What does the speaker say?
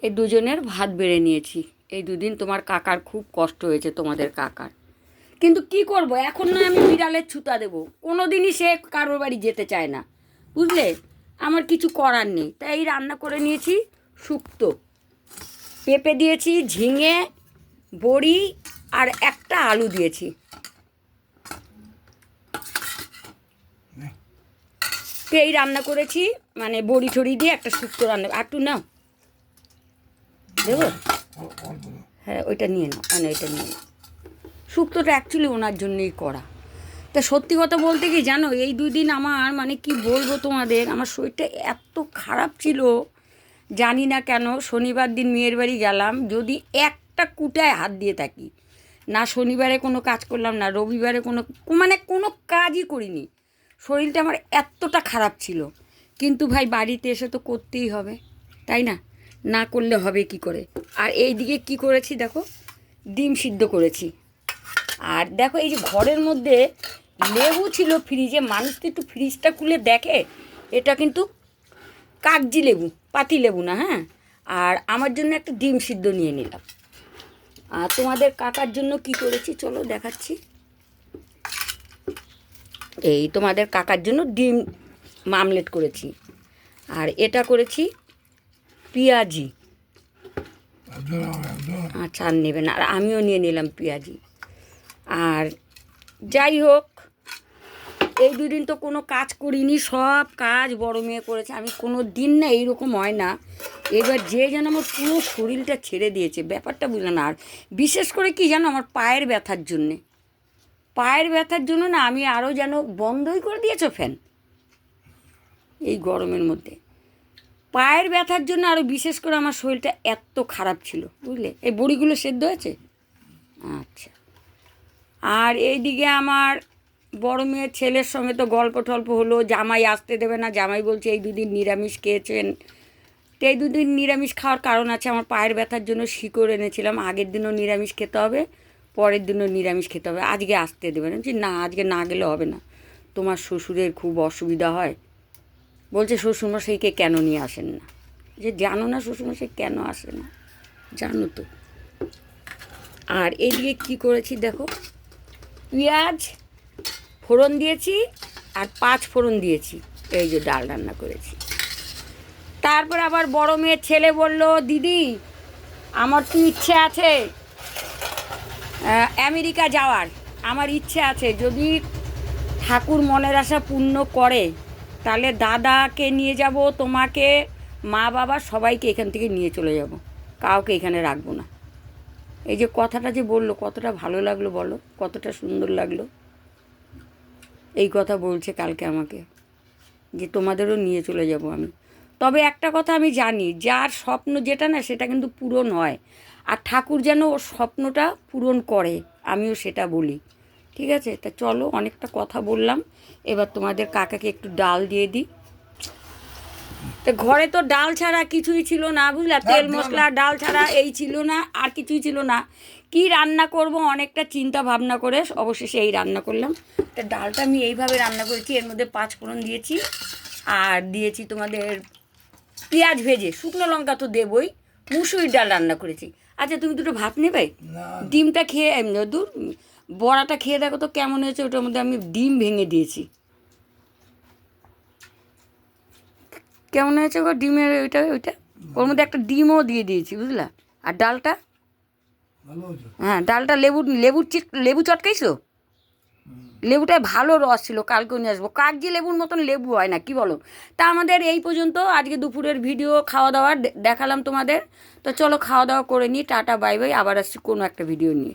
এই দুজনের ভাত বেড়ে নিয়েছি। এই দুদিন তোমার কাকার খুব কষ্ট হয়েছে, তোমাদের কাকার। কিন্তু কি করব, এখন না আমি বিড়ালের ছুতা দেবো, কোনো দিনই সে কারোর বাড়ি যেতে চায় না, বুঝলে। আমার কিছু করার নেই, তাই এই রান্না করে নিয়েছি শুক্তো। পেঁপে দিয়েছি, ঝিঙে, বড়ি আর একটা আলু দিয়েছি। তো এই রান্না করেছি, মানে বড়ি ঠড়ি দিয়ে একটা শুক্তো রান্না। একটু নাও, দেবো? হ্যাঁ, ওইটা নিয়ে নাও, মানে ওইটা নিয়ে নাও। শুক্তোটা অ্যাকচুয়ালি ওনার জন্যই করা। তা সত্যি কথা বলতে কি জানো, এই দুদিন আমার মানে কি বলবো তোমাদের, আমার শরীরটা এত খারাপ ছিল, জানি না কেন। শনিবার দিন মেয়ের বাড়ি গেলাম, যদি একটা কুটায় হাত দিয়ে থাকি না, শনিবারে কোনো কাজ করলাম না, রবিবারে কোনো কাজই করিনি। শরীরটা আমার এতটা খারাপ ছিল, কিন্তু ভাই বাড়িতে এসে তো করতেই হবে, তাই না? না করলে হবে কি করে? আর এই দিকে কী করেছি দেখো, ডিম সিদ্ধ করেছি। আর দেখো এই যে ঘরের মধ্যে লেবু ছিল ফ্রিজে, মানুষ তো একটু ফ্রিজটা খুলে দেখে, এটা কিন্তু কাগজি লেবু, পাতি লেবু না, হ্যাঁ। আর আমার জন্য একটা ডিম সিদ্ধ নিয়ে নিলাম। আর তোমাদের কাকার জন্য কি করেছি চলো দেখাচ্ছি। এই তোমাদের কাকার জন্য ডিম মামলেট করেছি। আর এটা করেছি পেঁয়াজি। আচ্ছা, আর নেবেন? আর আমিও নিয়ে নিলাম পেঁয়াজি। আর যাই হোক, এই দুদিন তো কোনো কাজ করিনি, সব কাজ বড় মেয়ে করেছে। আমি কোনো দিন না এইরকম হয় না, এবার যে যেন আমার পুরো শরীরটা ছেড়ে দিয়েছে, ব্যাপারটা বুঝলাম না। আর বিশেষ করে কি জানো, আমার পায়ের ব্যথার জন্যে, না আমি আরও যেন বন্ধই করে দিয়েছো ফ্যান এই গরমের মধ্যে। পায়ের ব্যথার জন্য আরও বিশেষ করে আমার শরীরটা এত খারাপ ছিল, বুঝলে। এই বড়িগুলো সেদ্ধ হয়েছে? আচ্ছা। আর এইদিকে আমার বড় মেয়ের ছেলের সঙ্গে তো গল্প টল্প হলো, জামাই আসতে দেবে না, জামাই বলছে এই দুদিন নিরামিষ খেয়েছেন। তো এই দুদিন নিরামিষ খাওয়ার কারণ আছে, আমার পায়ের ব্যথার জন্য শিকড় এনেছিলাম, আগের দিনও নিরামিষ খেতে হবে, পরের দিনও নিরামিষ খেতে হবে, আজকে আসতে দেবে না। যে না, আজকে না গেলে হবে না, তোমার শ্বশুরের খুব অসুবিধা হয়। বলছে শ্বশুরমশাইকে কেন নিয়ে আসেন না? যে জানো না শ্বশুরমশাই কেন আসে না, জানো তো। আর এইদিকে কী করেছি দেখো, পেঁয়াজ ফোড়ন দিয়েছি আর 5 ফোড়ন দিয়েছি, এই যে ডাল রান্না করেছি। তারপর আবার বড় মেয়ের ছেলে বলল, দিদি আমার তো ইচ্ছে আছে আমেরিকা যাওয়ার, আমার ইচ্ছে আছে, যদি ঠাকুর মনের আশা পূর্ণ করে তাহলে দাদাকে নিয়ে যাব, তোমাকে, মা বাবা সবাইকে এখান থেকে নিয়ে চলে যাব, কাউকে এখানে রাখবো না। এই যে কথাটা যে বললো, কতটা ভালো লাগলো বলো, কতটা সুন্দর লাগলো। এই কথা বলছে কালকে আমাকে, যে তোমাদেরও নিয়ে চলে যাব আমি। তবে একটা কথা আমি জানি, যার স্বপ্ন যেটা না সেটা কিন্তু পূরণ হয়, আর ঠাকুর যেন ওর স্বপ্নটা পূরণ করে, আমিও সেটা বলি। ঠিক আছে, তা চলো, অনেকটা কথা বললাম, এবার তোমাদের কাকাকে একটু ডাল দিয়ে দিই। তো ঘরে তো ডাল ছাড়া কিছুই ছিল না, বুঝলা, তেল মশলা ডাল ছাড়া এই ছিল না, আর কিছুই ছিল না। কি রান্না করব অনেকটা চিন্তা ভাবনা করে অবশেষে এই রান্না করলাম। তা ডালটা আমি এইভাবে রান্না করেছি, এর মধ্যে 5 ফোড়ন দিয়েছি, আর দিয়েছি তোমাদের পেঁয়াজ ভেজে, শুকনো লঙ্কা তো দেবই, মুসুরির ডাল রান্না করেছি। আচ্ছা, তুমি দুটো ভাত নেবে? ডিমটা খেয়ে দূর, বড়াটা খেয়ে দেখো তো কেমন হয়েছে, ওটার মধ্যে আমি ডিম ভেঙে দিয়েছি। কেমন হয়েছে গো ডিমের ওইটা, ওর মধ্যে একটা ডিমও দিয়ে দিয়েছি, বুঝলা। আর ডালটা, হ্যাঁ ডালটা লেবু চটকাইছো, লেবুটায় ভালো রস ছিল, কালকেও নিয়ে আসবো। কাগজি লেবুর মতন লেবু হয় না, কি বলো? তা আমাদের এই পর্যন্ত আজকে দুপুরের ভিডিও, খাওয়া দাওয়ার দেখালাম তোমাদের। তো চলো খাওয়া দাওয়া করে নিই, টাটা বাই বাই, আবার আসছি কোনো একটা ভিডিও নিয়ে।